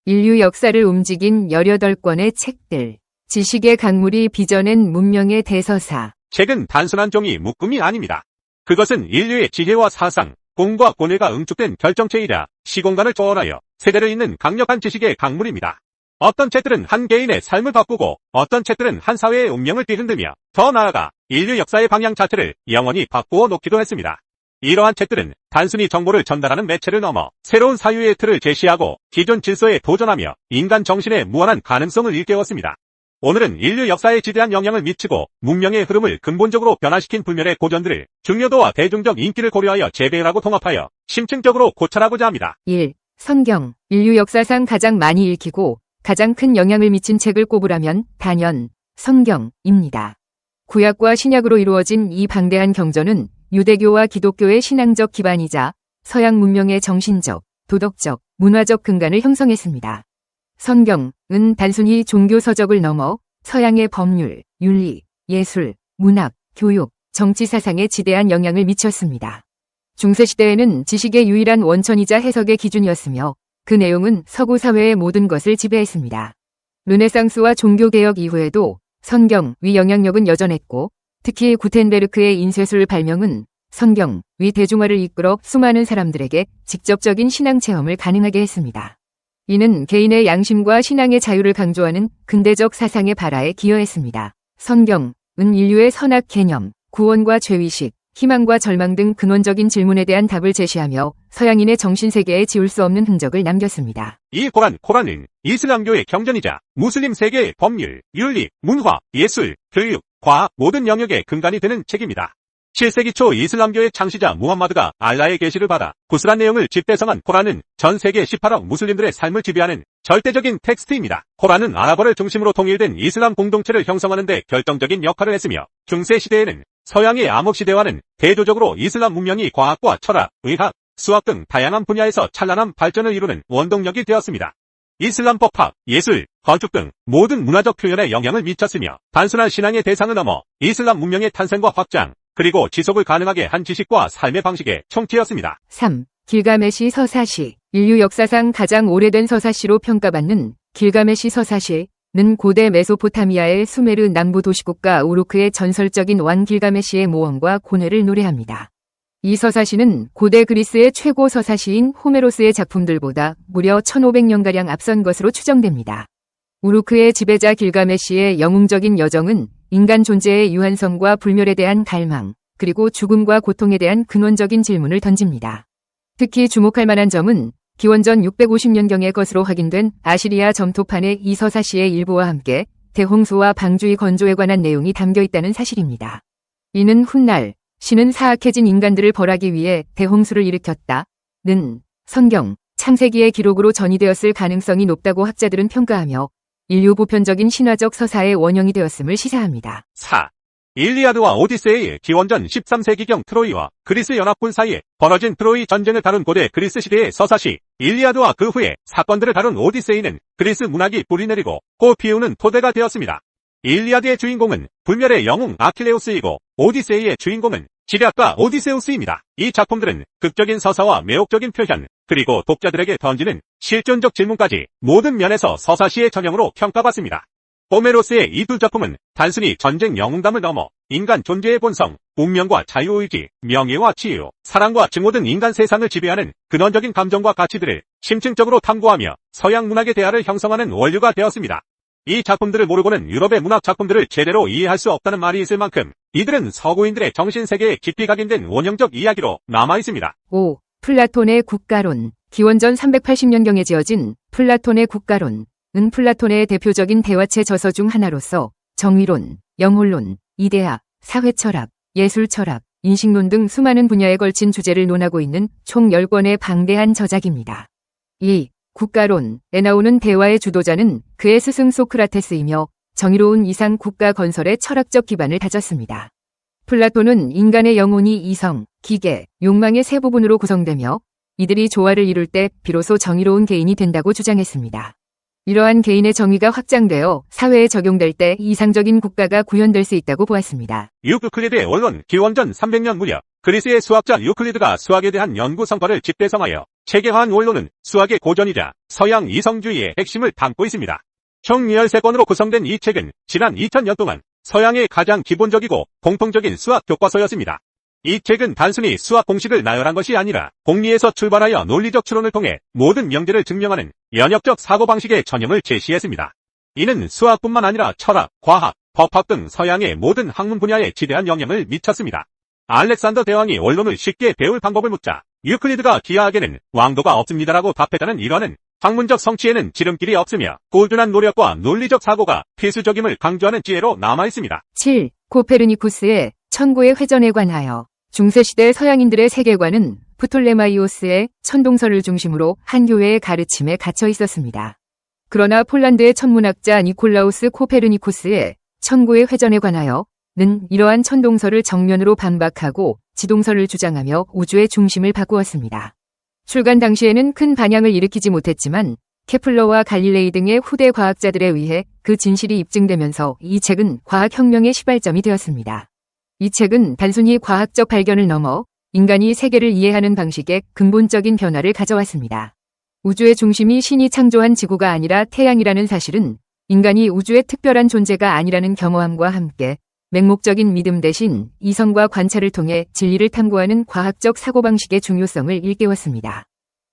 인류 역사를 움직인 18권의 책들. 지식의 강물이 빚어낸 문명의 대서사. 책은 단순한 종이 묶음이 아닙니다. 그것은 인류의 지혜와 사상, 공과 고뇌가 응축된 결정체이자 시공간을 초월하여 세대를 잇는 강력한 지식의 강물입니다. 어떤 책들은 한 개인의 삶을 바꾸고 어떤 책들은 한 사회의 운명을 뒤흔들며 더 나아가 인류 역사의 방향 자체를 영원히 바꾸어 놓기도 했습니다. 이러한 책들은 단순히 정보를 전달하는 매체를 넘어 새로운 사유의 틀을 제시하고 기존 질서에 도전하며 인간 정신의 무한한 가능성을 일깨웠습니다. 오늘은 인류 역사에 지대한 영향을 미치고 문명의 흐름을 근본적으로 변화시킨 불멸의 고전들을 중요도와 대중적 인기를 고려하여 재배열하고 통합하여 심층적으로 고찰하고자 합니다. 1. 성경. 인류 역사상 가장 많이 읽히고 가장 큰 영향을 미친 책을 꼽으라면 단연 성경입니다. 구약과 신약으로 이루어진 이 방대한 경전은 유대교와 기독교의 신앙적 기반이자 서양 문명의 정신적, 도덕적, 문화적 근간을 형성했습니다. 성경은 단순히 종교 서적을 넘어 서양의 법률, 윤리, 예술, 문학, 교육, 정치 사상에 지대한 영향을 미쳤습니다. 중세시대에는 지식의 유일한 원천이자 해석의 기준이었으며 그 내용은 서구 사회의 모든 것을 지배했습니다. 르네상스와 종교개혁 이후에도 성경 위 영향력은 여전했고 특히 구텐베르크의 인쇄술 발명은 성경 위 대중화를 이끌어 수많은 사람들에게 직접적인 신앙 체험을 가능하게 했습니다. 이는 개인의 양심과 신앙의 자유를 강조하는 근대적 사상의 발화에 기여했습니다. 성경은 인류의 선악 개념, 구원과 죄의식, 희망과 절망 등 근원적인 질문에 대한 답을 제시하며 서양인의 정신세계에 지울 수 없는 흔적을 남겼습니다. 이 코란은 이슬람교의 경전이자 무슬림 세계의 법률, 윤리, 문화, 예술, 교육, 과학 모든 영역의 근간이 되는 책입니다. 7세기 초 이슬람교의 창시자 무함마드가 알라의 계시를 받아 구슬한 내용을 집대성한 코란은 전 세계 18억 무슬림들의 삶을 지배하는 절대적인 텍스트입니다. 코란은 아랍어를 중심으로 통일된 이슬람 공동체를 형성하는 데 결정적인 역할을 했으며 중세 시대에는 서양의 암흑시대와는 대조적으로 이슬람 문명이 과학과 철학, 의학, 수학 등 다양한 분야에서 찬란한 발전을 이루는 원동력이 되었습니다. 이슬람 법학, 예술, 건축 등 모든 문화적 표현에 영향을 미쳤으며 단순한 신앙의 대상을 넘어 이슬람 문명의 탄생과 확장, 그리고 지속을 가능하게 한 지식과 삶의 방식의 총체였습니다. 3. 길가메시 서사시. 인류 역사상 가장 오래된 서사시로 평가받는 길가메시 서사시는 고대 메소포타미아의 수메르 남부 도시국가 우루크의 전설적인 왕 길가메시의 모험과 고뇌를 노래합니다. 이 서사시는 고대 그리스의 최고 서사시인 호메로스의 작품들보다 무려 1500년가량 앞선 것으로 추정됩니다. 우루크의 지배자 길가메시의 영웅적인 여정은 인간 존재의 유한성과 불멸에 대한 갈망, 그리고 죽음과 고통에 대한 근원적인 질문을 던집니다. 특히 주목할 만한 점은 기원전 650년경의 것으로 확인된 아시리아 점토판의 이 서사시의 일부와 함께 대홍수와 방주의 건조에 관한 내용이 담겨 있다는 사실입니다. 이는 훗날 신은 사악해진 인간들을 벌하기 위해 대홍수를 일으켰다는 성경, 창세기의 기록으로 전이되었을 가능성이 높다고 학자들은 평가하며 인류 보편적인 신화적 서사의 원형이 되었음을 시사합니다. 4. 일리아드와 오디세이의 기원전 13세기경 트로이와 그리스 연합군 사이에 벌어진 트로이 전쟁을 다룬 고대 그리스 시대의 서사시 일리아드와 그 후의 사건들을 다룬 오디세이는 그리스 문학이 뿌리내리고 꽃 피우는 토대가 되었습니다. 일리아드의 주인공은 불멸의 영웅 아킬레우스이고 오디세이의 주인공은 지략가 오디세우스입니다. 이 작품들은 극적인 서사와 매혹적인 표현, 그리고 독자들에게 던지는 실존적 질문까지 모든 면에서 서사시의 전형으로 평가받습니다. 호메로스의 이 두 작품은 단순히 전쟁 영웅담을 넘어 인간 존재의 본성, 운명과 자유의지, 명예와 치유, 사랑과 증오 등 인간 세상을 지배하는 근원적인 감정과 가치들을 심층적으로 탐구하며 서양 문학의 대화를 형성하는 원류가 되었습니다. 이 작품들을 모르고는 유럽의 문학 작품들을 제대로 이해할 수 없다는 말이 있을 만큼 이들은 서구인들의 정신세계에 깊이 각인된 원형적 이야기로 남아있습니다. 5. 플라톤의 국가론. 기원전 380년경에 지어진 플라톤의 국가론은 플라톤의 대표적인 대화체 저서 중 하나로서 정의론, 영혼론, 이데아, 사회철학, 예술철학, 인식론 등 수많은 분야에 걸친 주제를 논하고 있는 총 10권의 방대한 저작입니다. 2. 국가론에 나오는 대화의 주도자는 그의 스승 소크라테스이며 정의로운 이상 국가 건설의 철학적 기반을 다졌습니다. 플라톤은 인간의 영혼이 이성, 기계, 욕망의 세 부분으로 구성되며 이들이 조화를 이룰 때 비로소 정의로운 개인이 된다고 주장했습니다. 이러한 개인의 정의가 확장되어 사회에 적용될 때 이상적인 국가가 구현될 수 있다고 보았습니다. 유클리드의 원론. 기원전 300년 무렵 그리스의 수학자 유클리드가 수학에 대한 연구 성과를 집대성하여 체계화한 원론은 수학의 고전이자 서양 이성주의의 핵심을 담고 있습니다. 총 13권으로 구성된 이 책은 지난 2000년 동안 서양의 가장 기본적이고 공통적인 수학 교과서였습니다. 이 책은 단순히 수학 공식을 나열한 것이 아니라 공리에서 출발하여 논리적 추론을 통해 모든 명제를 증명하는 연역적 사고방식의 전형을 제시했습니다. 이는 수학뿐만 아니라 철학, 과학, 법학 등 서양의 모든 학문 분야에 지대한 영향을 미쳤습니다. 알렉산더 대왕이 원론을 쉽게 배울 방법을 묻자 유클리드가 기하학에는 왕도가 없습니다라고 답했다는 일화는 학문적 성취에는 지름길이 없으며 꾸준한 노력과 논리적 사고가 필수적임을 강조하는 지혜로 남아있습니다. 7. 코페르니쿠스의 천구의 회전에 관하여 중세시대 서양인들의 세계관은 프톨레마이오스의 천동설을 중심으로 한 교회의 가르침에 갇혀 있었습니다. 그러나 폴란드의 천문학자 니콜라우스 코페르니쿠스의 천구의 회전에 관하여는 이러한 천동설을 정면으로 반박하고 지동설을 주장하며 우주의 중심을 바꾸었습니다. 출간 당시에는 큰 반향을 일으키지 못했지만 케플러와 갈릴레이 등의 후대 과학자들에 의해 그 진실이 입증되면서 이 책은 과학혁명의 시발점이 되었습니다. 이 책은 단순히 과학적 발견을 넘어 인간이 세계를 이해하는 방식에 근본적인 변화를 가져왔습니다. 우주의 중심이 신이 창조한 지구가 아니라 태양이라는 사실은 인간이 우주의 특별한 존재가 아니라는 겸허함과 함께 맹목적인 믿음 대신 이성과 관찰을 통해 진리를 탐구하는 과학적 사고방식의 중요성을 일깨웠습니다.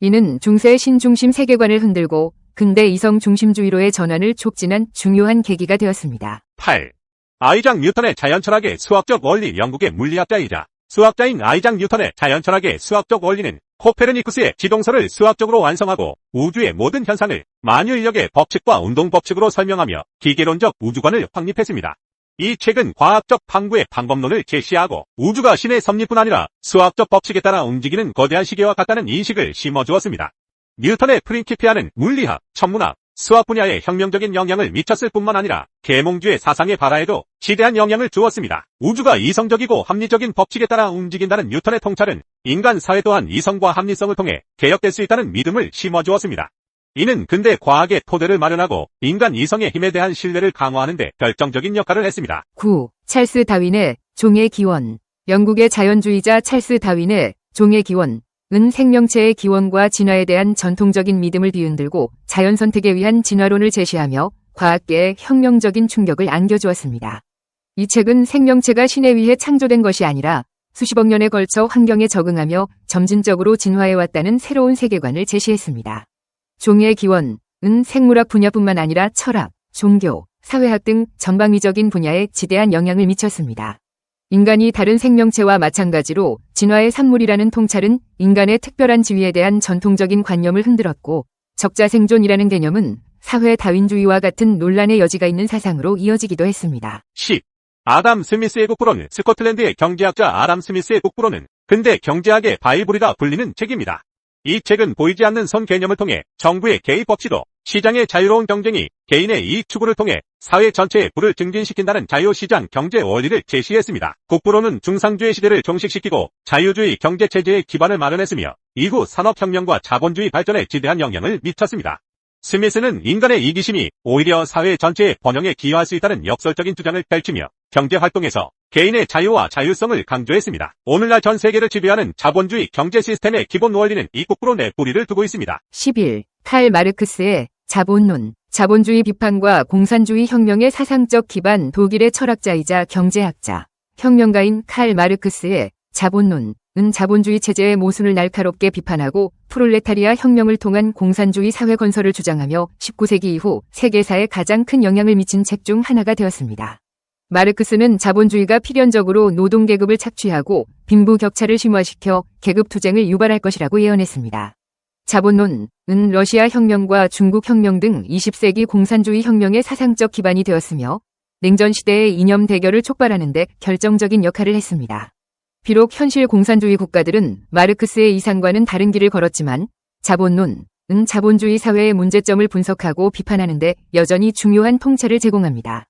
이는 중세 신중심 세계관을 흔들고 근대 이성 중심주의로의 전환을 촉진한 중요한 계기가 되었습니다. 8. 아이작 뉴턴의 자연철학의 수학적 원리. 영국의 물리학자이자 수학자인 아이작 뉴턴의 자연철학의 수학적 원리는 코페르니쿠스의 지동설을 수학적으로 완성하고 우주의 모든 현상을 만유인력의 법칙과 운동법칙으로 설명하며 기계론적 우주관을 확립했습니다. 이 책은 과학적 탐구의 방법론을 제시하고 우주가 신의 섭리뿐 아니라 수학적 법칙에 따라 움직이는 거대한 시계와 같다는 인식을 심어주었습니다. 뉴턴의 프린키피아는 물리학, 천문학, 수학 분야에 혁명적인 영향을 미쳤을 뿐만 아니라 계몽주의 사상의 발화에도 지대한 영향을 주었습니다. 우주가 이성적이고 합리적인 법칙에 따라 움직인다는 뉴턴의 통찰은 인간 사회 또한 이성과 합리성을 통해 개혁될 수 있다는 믿음을 심어주었습니다. 이는 근대 과학의 토대를 마련하고 인간 이성의 힘에 대한 신뢰를 강화하는 데 결정적인 역할을 했습니다. 9. 찰스 다윈의 종의 기원. 영국의 자연주의자 찰스 다윈의 종의 기원은 생명체의 기원과 진화에 대한 전통적인 믿음을 뒤흔들고 자연 선택에 위한 진화론을 제시하며 과학계에 혁명적인 충격을 안겨주었습니다. 이 책은 생명체가 신에 의해 창조된 것이 아니라 수십억 년에 걸쳐 환경에 적응하며 점진적으로 진화해왔다는 새로운 세계관을 제시했습니다. 종의 기원은 생물학 분야뿐만 아니라 철학, 종교, 사회학 등 전방위적인 분야에 지대한 영향을 미쳤습니다. 인간이 다른 생명체와 마찬가지로 진화의 산물이라는 통찰은 인간의 특별한 지위에 대한 전통적인 관념을 흔들었고 적자생존이라는 개념은 사회 다윈주의와 같은 논란의 여지가 있는 사상으로 이어지기도 했습니다. 10. 아담 스미스의 국부론. 스코틀랜드의 경제학자 아담 스미스의 국부론은 근대 경제학의 바이블이라 불리는 책입니다. 이 책은 보이지 않는 선 개념을 통해 정부의 개입 없이도 시장의 자유로운 경쟁이 개인의 이익 추구를 통해 사회 전체의 부를 증진시킨다는 자유시장 경제 원리를 제시했습니다. 국부론은 중상주의 시대를 종식시키고 자유주의 경제체제의 기반을 마련했으며 이후 산업혁명과 자본주의 발전에 지대한 영향을 미쳤습니다. 스미스는 인간의 이기심이 오히려 사회 전체의 번영에 기여할 수 있다는 역설적인 주장을 펼치며 경제활동에서 개인의 자유와 자율성을 강조했습니다. 오늘날 전 세계를 지배하는 자본주의 경제 시스템의 기본 원리는 이 국부론에 뿌리를 두고 있습니다. 11. 칼 마르크스의 자본론. 자본주의 비판과 공산주의 혁명의 사상적 기반. 독일의 철학자이자 경제학자, 혁명가인 칼 마르크스의 자본론은 자본주의 체제의 모순을 날카롭게 비판하고 프롤레타리아 혁명을 통한 공산주의 사회 건설을 주장하며 19세기 이후 세계사에 가장 큰 영향을 미친 책 중 하나가 되었습니다. 마르크스는 자본주의가 필연적으로 노동계급을 착취하고 빈부격차를 심화시켜 계급투쟁을 유발할 것이라고 예언했습니다. 자본론은 러시아 혁명과 중국 혁명 등 20세기 공산주의 혁명의 사상적 기반이 되었으며 냉전 시대의 이념 대결을 촉발하는 데 결정적인 역할을 했습니다. 비록 현실 공산주의 국가들은 마르크스의 이상과는 다른 길을 걸었지만 자본론은 자본주의 사회의 문제점을 분석하고 비판하는 데 여전히 중요한 통찰을 제공합니다.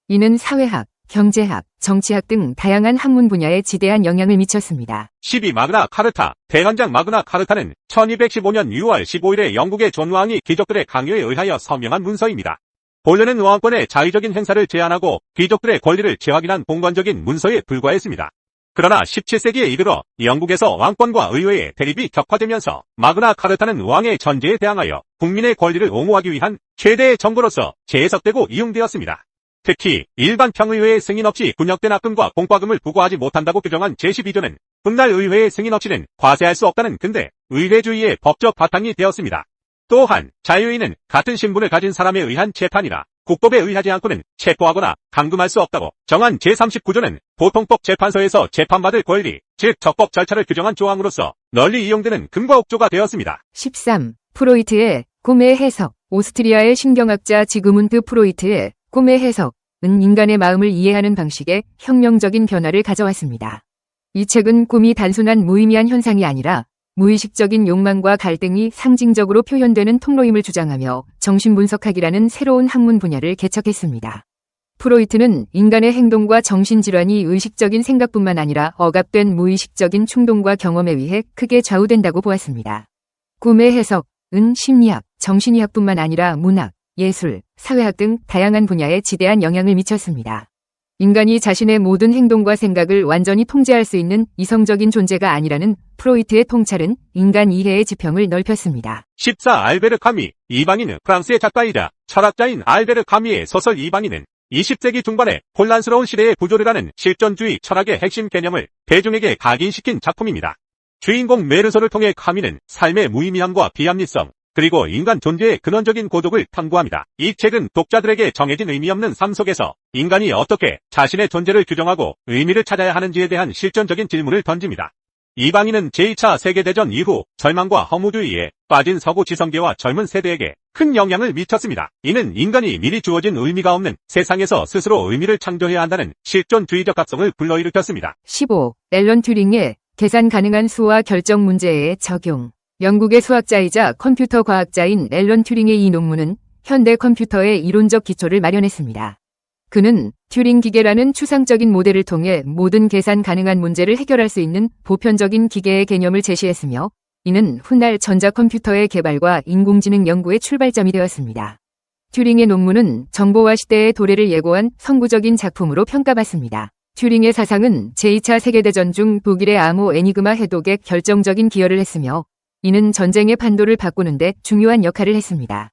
이는 사회학, 경제학, 정치학 등 다양한 학문 분야에 지대한 영향을 미쳤습니다. 12. 마그나 카르타. 대관장 마그나 카르타는 1215년 6월 15일에 영국의 존 왕이 귀족들의 강요에 의하여 서명한 문서입니다. 본래는 왕권의 자의적인 행사를 제한하고 귀족들의 권리를 재확인한 봉건적인 문서에 불과했습니다. 그러나 17세기에 이르러 영국에서 왕권과 의회의 대립이 격화되면서 마그나 카르타는 왕의 전제에 대항하여 국민의 권리를 옹호하기 위한 최대의 정보로서 재해석되고 이용되었습니다. 특히 일반 평의회의 승인 없이 군역된 압금과 공과금을 부과하지 못한다고 규정한 제12조는 훗날 의회의 승인 없이는 과세할 수 없다는 근대 의회주의의 법적 바탕이 되었습니다. 또한 자유인은 같은 신분을 가진 사람에 의한 재판이나 국법에 의하지 않고는 체포하거나 감금할 수 없다고 정한 제39조는 보통법 재판소에서 재판받을 권리, 즉 적법 절차를 규정한 조항으로서 널리 이용되는 금과 옥조가 되었습니다. 13. 프로이트의 꿈의 해석. 오스트리아의 신경학자 지그문트 프로이트의 꿈의 해석은 인간의 마음을 이해하는 방식에 혁명적인 변화를 가져왔습니다. 이 책은 꿈이 단순한 무의미한 현상이 아니라 무의식적인 욕망과 갈등이 상징적으로 표현되는 통로임을 주장하며 정신분석학이라는 새로운 학문 분야를 개척했습니다. 프로이트는 인간의 행동과 정신질환이 의식적인 생각뿐만 아니라 억압된 무의식적인 충동과 경험에 의해 크게 좌우된다고 보았습니다. 꿈의 해석은 심리학, 정신의학뿐만 아니라 문학, 예술, 사회학 등 다양한 분야에 지대한 영향을 미쳤습니다. 인간이 자신의 모든 행동과 생각을 완전히 통제할 수 있는 이성적인 존재가 아니라는 프로이트의 통찰은 인간 이해의 지평을 넓혔습니다. 14. 알베르 카미. 이방인은 프랑스의 작가이자 철학자인 알베르 카미의 소설 이방인은 20세기 중반에 혼란스러운 시대의 구조를 하는 실존주의 철학의 핵심 개념을 대중에게 각인시킨 작품입니다. 주인공 메르소를 통해 카미는 삶의 무의미함과 비합리성, 그리고 인간 존재의 근원적인 고독을 탐구합니다. 이 책은 독자들에게 정해진 의미 없는 삶 속에서 인간이 어떻게 자신의 존재를 규정하고 의미를 찾아야 하는지에 대한 실존적인 질문을 던집니다. 이방인은 제2차 세계대전 이후 절망과 허무주의에 빠진 서구 지성계와 젊은 세대에게 큰 영향을 미쳤습니다. 이는 인간이 미리 주어진 의미가 없는 세상에서 스스로 의미를 창조해야 한다는 실존주의적 각성을 불러일으켰습니다. 15. 앨런 튜링의 계산 가능한 수와 결정 문제의 적용. 영국의 수학자이자 컴퓨터 과학자인 앨런 튜링의 이 논문은 현대 컴퓨터의 이론적 기초를 마련했습니다. 그는 튜링 기계라는 추상적인 모델을 통해 모든 계산 가능한 문제를 해결할 수 있는 보편적인 기계의 개념을 제시했으며, 이는 훗날 전자컴퓨터의 개발과 인공지능 연구의 출발점이 되었습니다. 튜링의 논문은 정보화 시대의 도래를 예고한 선구적인 작품으로 평가받습니다. 튜링의 사상은 제2차 세계대전 중 독일의 암호 애니그마 해독에 결정적인 기여를 했으며, 이는 전쟁의 판도를 바꾸는 데 중요한 역할을 했습니다.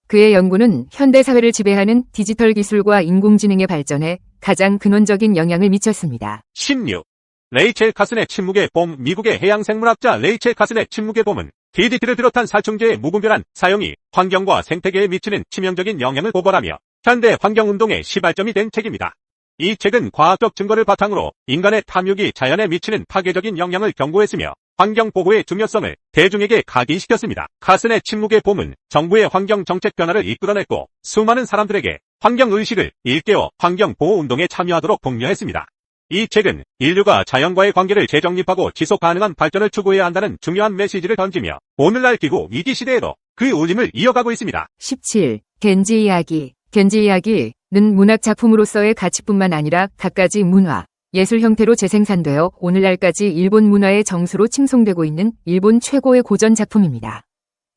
그의 연구는 현대 사회를 지배하는 디지털 기술과 인공지능의 발전에 가장 근원적인 영향을 미쳤습니다. 16. 레이첼 카슨의 침묵의 봄. 미국의 해양생물학자 레이첼 카슨의 침묵의 봄은 DDT를 비롯한 살충제의 무분별한 사용이 환경과 생태계에 미치는 치명적인 영향을 고발하며 현대 환경운동의 시발점이 된 책입니다. 이 책은 과학적 증거를 바탕으로 인간의 탐욕이 자연에 미치는 파괴적인 영향을 경고했으며 환경보호의 중요성을 대중에게 각인시켰습니다. 카슨의 침묵의 봄은 정부의 환경정책 변화를 이끌어냈고 수많은 사람들에게 환경의식을 일깨워 환경보호운동에 참여하도록 독려했습니다. 이 책은 인류가 자연과의 관계를 재정립하고 지속가능한 발전을 추구해야 한다는 중요한 메시지를 던지며 오늘날 기후 위기 시대에도 그 울림을 이어가고 있습니다. 17. 겐지 이야기. 겐지 이야기는 문학 작품으로서의 가치뿐만 아니라 갖가지 문화, 예술 형태로 재생산되어 오늘날까지 일본 문화의 정수로 칭송되고 있는 일본 최고의 고전 작품입니다.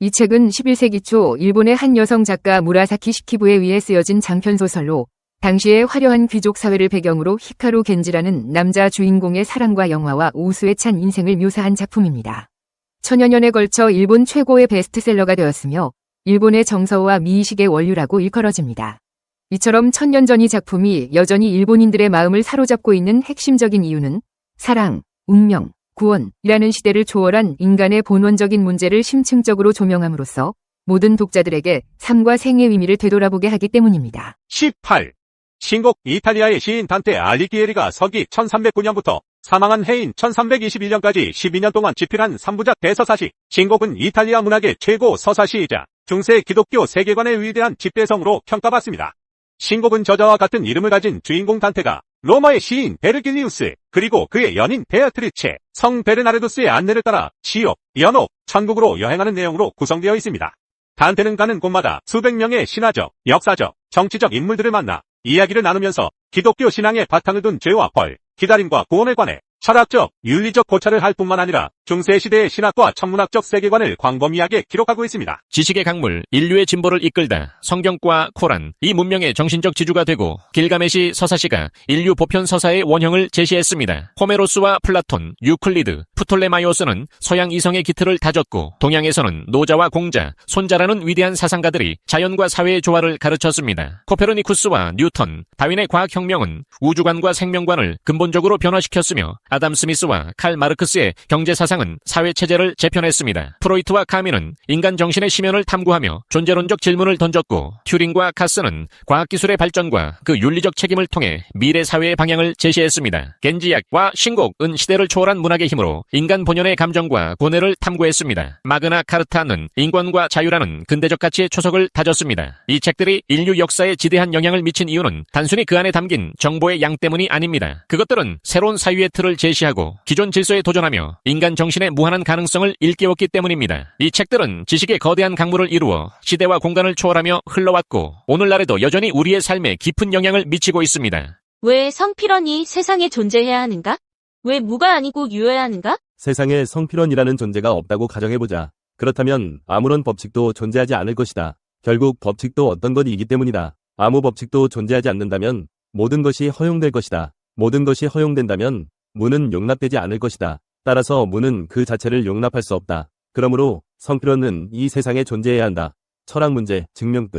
이 책은 11세기 초 일본의 한 여성 작가 무라사키 시키부에 의해 쓰여진 장편소설로 당시의 화려한 귀족 사회를 배경으로 히카루 겐지라는 남자 주인공의 사랑과 영화와 우수에 찬 인생을 묘사한 작품입니다. 천여 년에 걸쳐 일본 최고의 베스트셀러가 되었으며 일본의 정서와 미의식의 원류라고 일컬어집니다. 이처럼 천년 전 이 작품이 여전히 일본인들의 마음을 사로잡고 있는 핵심적인 이유는 사랑, 운명, 구원이라는 시대를 초월한 인간의 본원적인 문제를 심층적으로 조명함으로써 모든 독자들에게 삶과 생의 의미를 되돌아보게 하기 때문입니다. 18. 신곡. 이탈리아의 시인 단테 알리기에리가 서기 1309년부터 사망한 해인 1321년까지 12년 동안 집필한 3부작 대서사시. 신곡은 이탈리아 문학의 최고 서사시이자 중세 기독교 세계관의 위대한 집대성으로 평가받습니다. 신곡은 저자와 같은 이름을 가진 주인공 단테가 로마의 시인 베르길리우스, 그리고 그의 연인 베아트리체, 성 베르나르도스의 안내를 따라 지옥, 연옥, 천국으로 여행하는 내용으로 구성되어 있습니다. 단테는 가는 곳마다 수백 명의 신화적, 역사적, 정치적 인물들을 만나 이야기를 나누면서 기독교 신앙의 바탕을 둔 죄와 벌, 기다림과 구원에 관해 철학적, 윤리적 고찰을 할 뿐만 아니라 중세시대의 신학과 천문학적 세계관을 광범위하게 기록하고 있습니다. 지식의 강물, 인류의 진보를 이끌다 성경과 코란, 이 문명의 정신적 지주가 되고 길가메시 서사시가 인류 보편 서사의 원형을 제시했습니다. 호메로스와 플라톤, 유클리드, 프톨레마이오스는 서양 이성의 기틀을 다졌고 동양에서는 노자와 공자, 손자라는 위대한 사상가들이 자연과 사회의 조화를 가르쳤습니다. 코페르니쿠스와 뉴턴, 다윈의 과학혁명은 우주관과 생명관을 근본적으로 변화시켰으며 아담 스미스와 칼 마르크스의 경제사상은 사회체제를 재편했습니다. 프로이트와 카미는 인간 정신의 심연을 탐구하며 존재론적 질문을 던졌고 튜링과 카스는 과학기술의 발전과 그 윤리적 책임을 통해 미래 사회의 방향을 제시했습니다. 겐지약과 신곡은 시대를 초월한 문학의 힘으로 인간 본연의 감정과 고뇌를 탐구했습니다. 마그나 카르타는 인권과 자유라는 근대적 가치의 초석을 다졌습니다. 이 책들이 인류 역사에 지대한 영향을 미친 이유는 단순히 그 안에 담긴 정보의 양 때문이 아닙니다. 그것들은 새로운 사유의 틀을 제시하고 기존 질서에 도전하며 인간 정신의 무한한 가능성을 일깨웠기 때문입니다. 이 책들은 지식의 거대한 강물을 이루어 시대와 공간을 초월하며 흘러왔고 오늘날에도 여전히 우리의 삶에 깊은 영향을 미치고 있습니다. 왜 성필원이 세상에 존재해야 하는가? 왜 무가 아니고 유여야 하는가? 세상에 성필원이라는 존재가 없다고 가정해보자. 그렇다면 아무런 법칙도 존재하지 않을 것이다. 결국 법칙도 어떤 것이기 때문이다. 아무 법칙도 존재하지 않는다면 모든 것이 허용될 것이다. 모든 것이 허용된다면 무는 용납되지 않을 것이다. 따라서 무는 그 자체를 용납할 수 없다. 그러므로 성필원은 이 세상에 존재해야 한다. 철학 문제, 증명 끝.